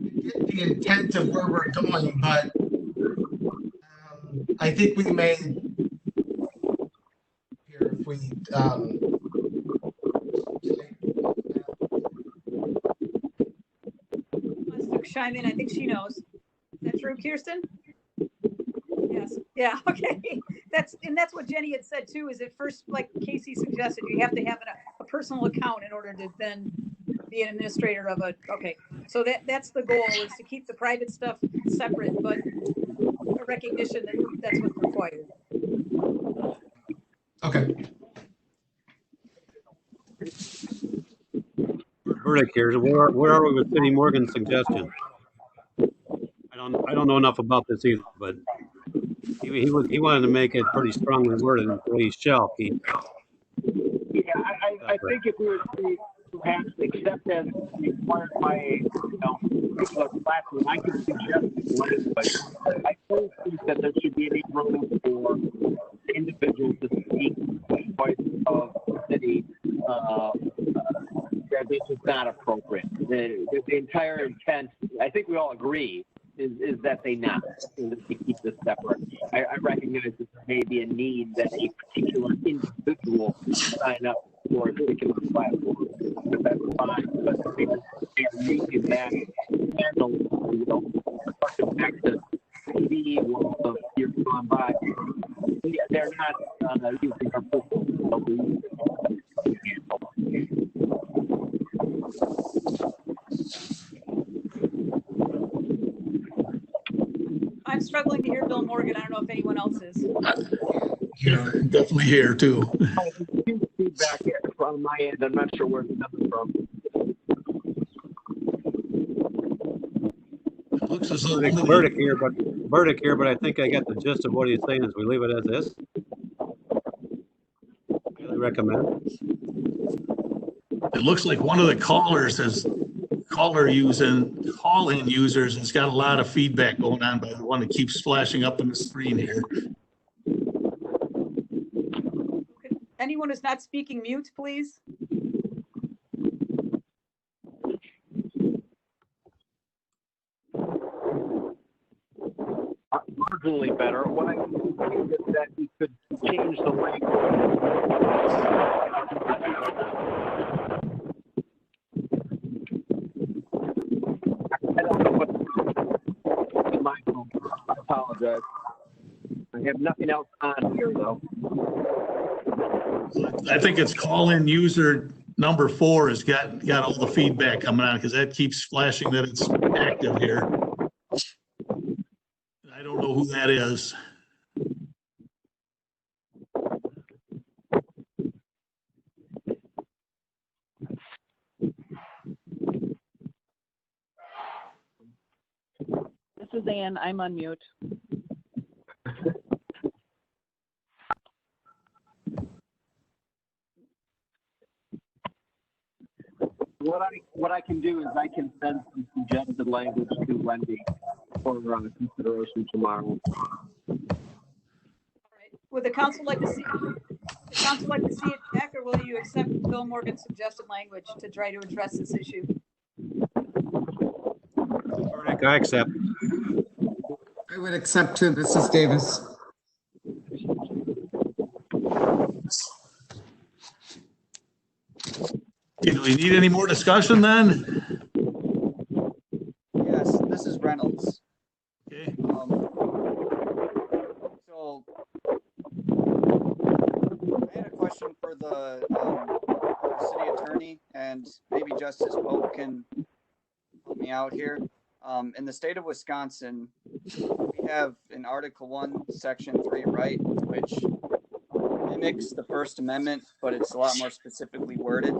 get the intent of where we're going, but I think we may here if we wants to chime in. I think she knows. Is that true, Kirsten? Yes. Yeah. Okay. That's what Jenny had said too. Is at first, like Casey suggested, you have to have a personal account in order to then be an administrator of a. Okay. So that's the goal, is to keep the private stuff separate, but a recognition that that's what's required. okay. Verdict here. Where are we with Cindy Morgan's suggestion? I don't know enough about this either, but he wanted to make it pretty strongly worded, employees shall keep. Yeah, I think if we were to perhaps accept as required by particular platform, I could suggest it, but I don't think that there should be any room for individuals to speak the voice of the city. This is not appropriate. The entire intent, I think we all agree, is that they not to keep this separate. I recognize that there may be a need that a particular individual sign up for a particular platform, but that's fine. But they're making that handle, back to TV of years gone by. They're not using our personal. I'm struggling to hear Bill Morgan. I don't know if anyone else is. Yeah, definitely here too. Feedback here from my end. I'm not sure where it's coming from. It looks as though Verdict here, but I think I got the gist of what he's saying is we leave it as is. Highly recommend. it looks like one of the callers has call-in users has got a lot of feedback going on by the one that keeps flashing up on the screen here. Anyone who's not speaking, mute, please. Marginally better. What I can do is that we could change the language. I don't know what my phone. I apologize. I have nothing else on here though. I think it's call-in user number 4 has got all the feedback coming on because that keeps flashing that it's active here. I don't know who that is. This is Ann. I'm on mute. What I can do is I can send some suggested language to Wendy for consideration tomorrow. All right. Would the council like to see it back, or will you accept Bill Morgan's suggested language to try to address this issue? Verdict, I accept. I would accept too. This is Davis. Do we need any more discussion then? Yes, this is Reynolds. Okay. So I had a question for the city attorney, and maybe Justice Pope can help me out here. In the state of Wisconsin, we have in Article 1, Section 3, right, which mimics the First Amendment, but it's a lot more specifically worded.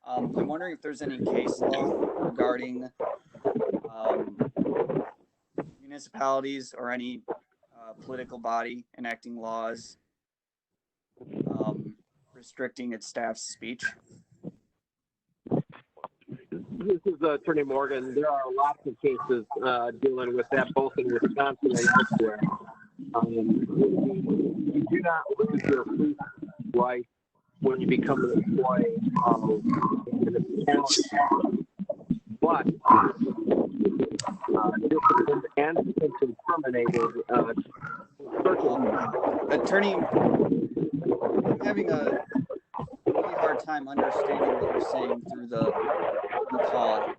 I'm wondering if there's any case law regarding municipalities or any political body enacting laws restricting its staff's speech. This is Attorney Morgan. There are lots of cases dealing with that, both in Wisconsin and elsewhere. You do not lose your free right when you become an employee of the municipality. But and potentially terminated. Attorney, I'm having a really hard time understanding what you're saying through the call.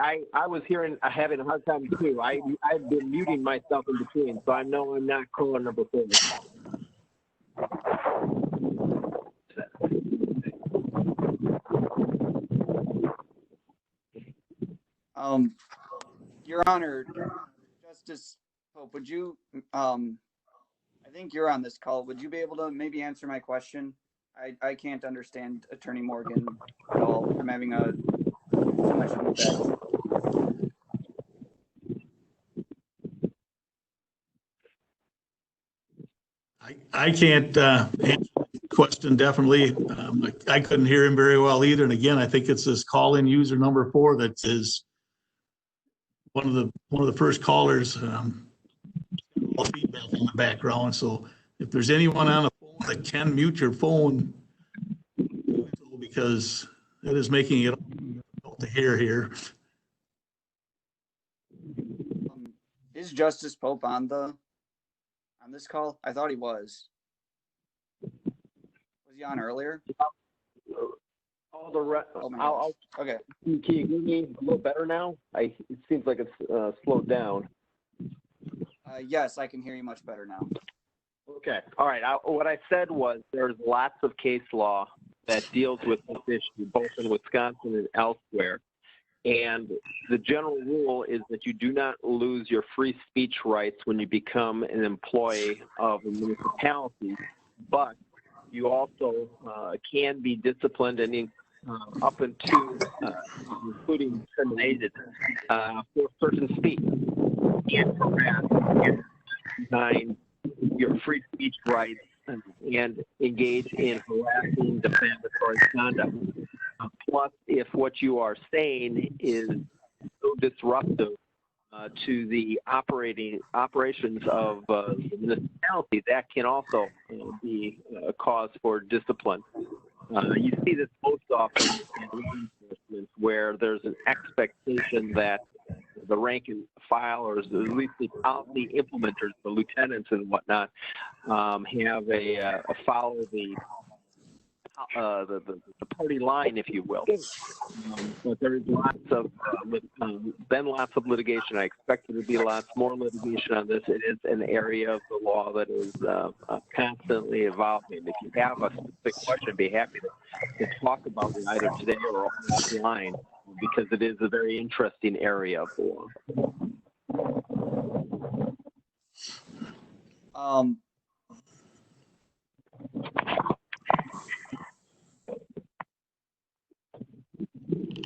I was having a hard time too. I've been muting myself in between, so I know I'm not caller number 4. Your Honor, Justice Pope, would you, I think you're on this call. Would you be able to maybe answer my question? I can't understand Attorney Morgan at all. I'm having too much feedback. I can't answer the question definitely. I couldn't hear him very well either. And again, I think it's this call-in user number 4 that is one of the first callers. Feedback in the background. So if there's anyone on the phone that can mute your phone, because it is making it difficult to hear here. Is Justice Pope on this call? I thought he was. Was he on earlier? Okay. Okay. Can you hear me a little better now? It seems like it's slowed down. Yes, I can hear you much better now. Okay. All right. What I said was there's lots of case law that deals with this issue, both in Wisconsin and elsewhere. And the general rule is that you do not lose your free speech rights when you become an employee of a municipality, but you also can be disciplined and up until including terminated for certain speech. And harass and your free speech rights and engage in harassing, defamatory conduct. Plus, if what you are saying is so disruptive to the operations of the municipality, that can also be a cause for discipline. You see this most often in law enforcement, where there's an expectation that the rank and file, or at least the policy implementers, the lieutenants and whatnot, have follow the party line, if you will. But there is been lots of litigation. I expect there to be lots more litigation on this. It is an area of the law that is constantly evolving. If you have a specific question, I'd be happy to talk about it either today or offline, because it is a very interesting area of the law.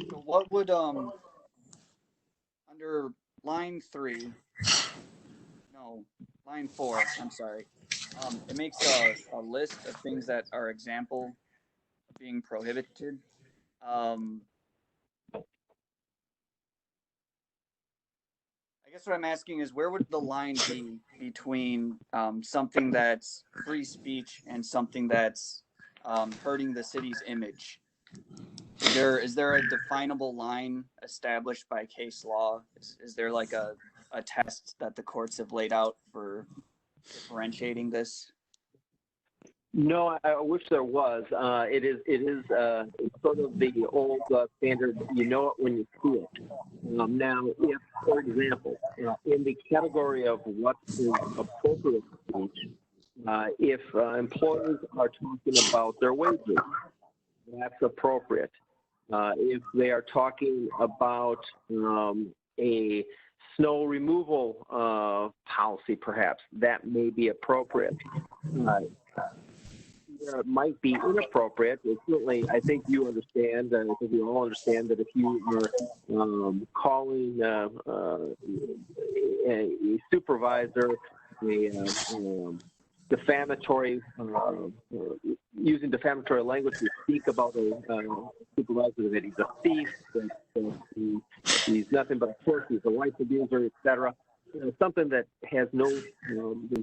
So what would under line 4, I'm sorry. It makes a list of things that are example of being prohibited. I guess what I'm asking is, where would the line be between something that's free speech and something that's hurting the city's image? Is there a definable line established by case law? Is there like a test that the courts have laid out for differentiating this? No, I wish there was. It is sort of the old standard. You know it when you see it. Now, if, for example, in the category of what is appropriate speech, if employers are talking about their wages, that's appropriate. If they are talking about a snow removal policy, perhaps, that may be appropriate. Where it might be inappropriate, certainly I think you understand, and I think we all understand, that if you are calling a supervisor defamatory, using defamatory language to speak about a supervisor, that he's a thief, that he's nothing but a clerk, he's a wife abuser, etc. Something that has there's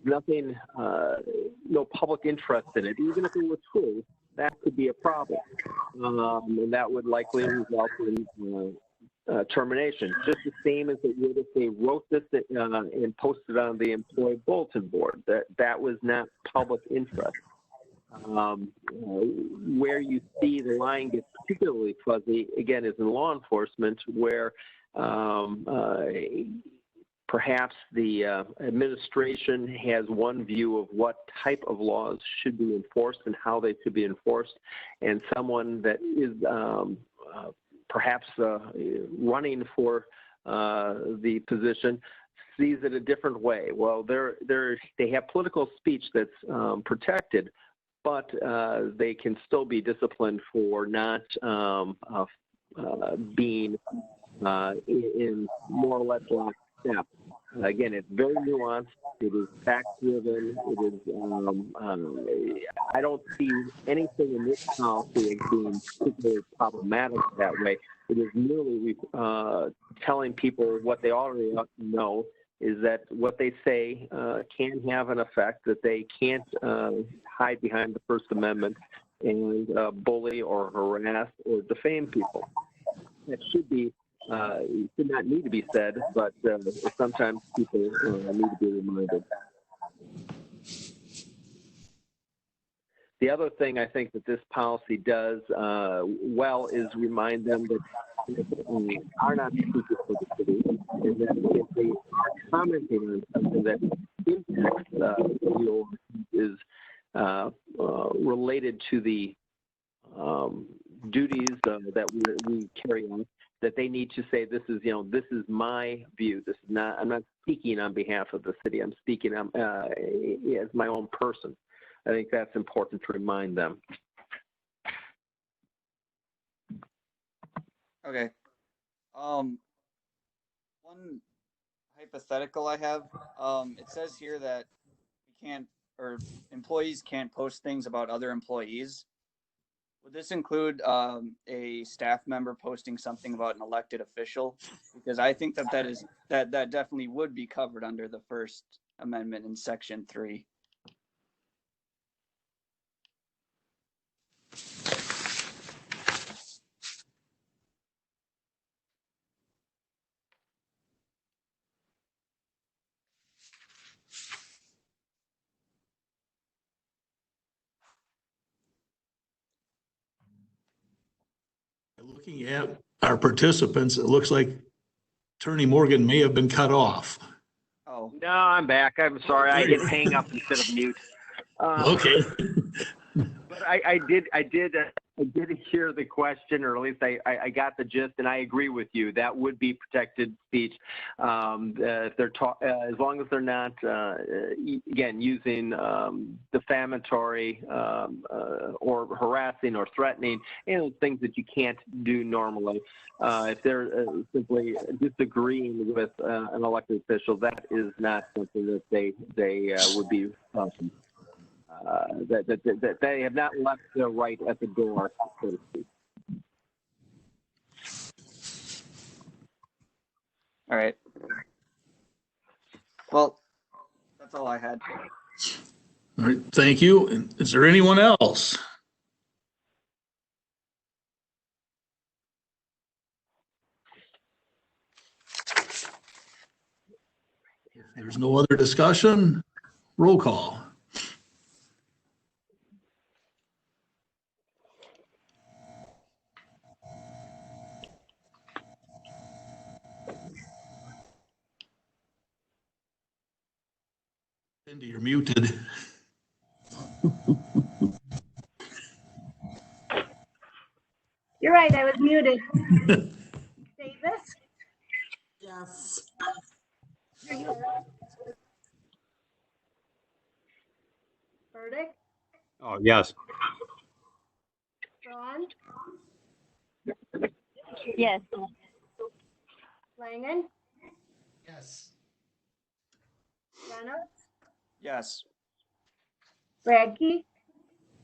nothing, no public interest in it, even if it were true, that could be a problem. And that would likely result in termination, just the same as it would if they wrote this and posted on the employee bulletin board. That was not public interest. Where you see the line gets particularly fuzzy, again, is in law enforcement, where perhaps the administration has one view of what type of laws should be enforced and how they should be enforced, and someone that is perhaps running for the position sees it a different way. Well, they have political speech that's protected, but they can still be disciplined for not being in more or less lockstep. Again, it's very nuanced. It is fact-driven. It is. I don't see anything in this policy as being particularly problematic that way. It is merely telling people what they already know, is that what they say can have an effect, that they can't hide behind the First Amendment and bully or harass or defame people. That should be. It should not need to be said, but sometimes people need to be reminded. The other thing I think that this policy does well is remind them that they are not speakers for the city, and that if they are commenting on something that impacts the is related to the duties that we carry on, that they need to say, this is my view. This is not. I'm not speaking on behalf of the city. I'm speaking as my own person. I think that's important to remind them. Okay. One hypothetical I have. It says here that we can't, or employees can't post things about other employees. Would this include a staff member posting something about an elected official? Because I think that definitely would be covered under the First Amendment in Section 3. Looking at our participants, it looks like Attorney Morgan may have been cut off. Oh, No, I'm back. I'm sorry. I hit hang up instead of mute. Okay. But I did hear the question, or at least I got the gist, and I agree with you. That would be protected speech. If they're as long as they're not again using defamatory or harassing or threatening, things that you can't do normally. If they're simply disagreeing with an elected official, that is not something that they would be. That they have not left their right at the door, so to speak. all right. Well, that's all I had. All right, thank you. And is there anyone else? If there's no other discussion, roll call. Cindy, you're muted. You're right, I was muted. Davis? Yes. Burdick? Oh, yes. Braun? Yes. Langen? Yes. Reynolds? Yes. Radke?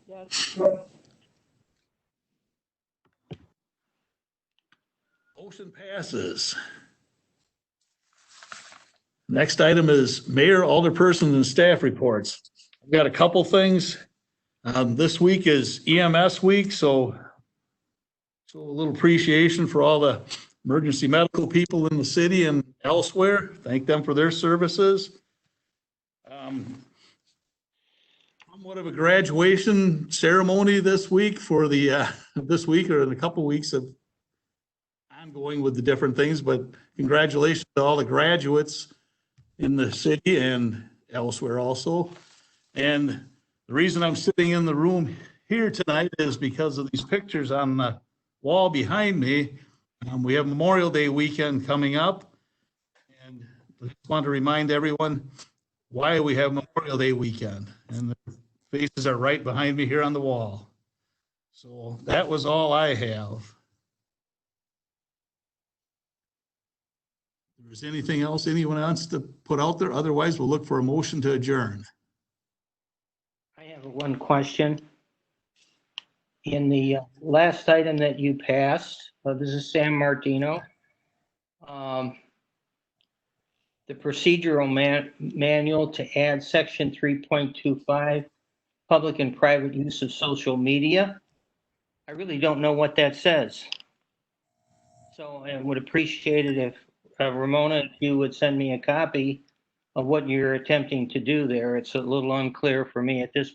Yes. Motion passes. Next item is mayor, alderperson, and staff reports. I've got a couple things. This week is EMS week, so a little appreciation for all the emergency medical people in the city and elsewhere. Thank them for their services. Somewhat of a graduation ceremony this week for the, this week or in a couple weeks of ongoing with the different things, but congratulations to all the graduates in the city and elsewhere also. And the reason I'm sitting in the room here tonight is because of these pictures on the wall behind me. We have Memorial Day weekend coming up. And I just want to remind everyone why we have Memorial Day weekend. And the faces are right behind me here on the wall. So that was all I have. If there's anything else anyone wants to put out there, otherwise we'll look for a motion to adjourn. I have one question. In the last item that you passed, this is Sam Martino. The procedural manual to add section 3.25, public and private use of social media. I really don't know what that says. So I would appreciate it if Ramona, if you would send me a copy of what you're attempting to do there. It's a little unclear for me at this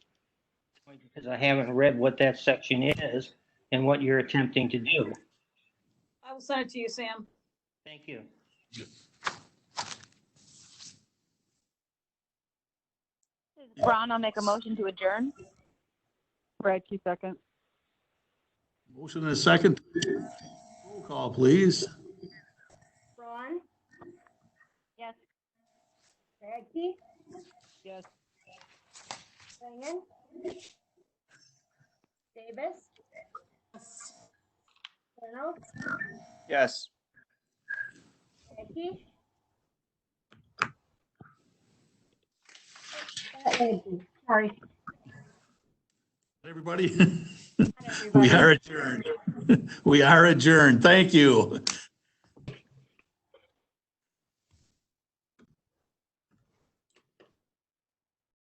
point because I haven't read what that section is and what you're attempting to do. I will send it to you, Sam. Thank you. Braun, I'll make a motion to adjourn. Radke, second. Motion and a second. Roll call, please. Braun, Yes. Radke, Yes. Langen, Davis, Reynolds, Yes. Radke. Radke, sorry. Everybody, Not everybody. we are adjourned. We are adjourned. Thank you.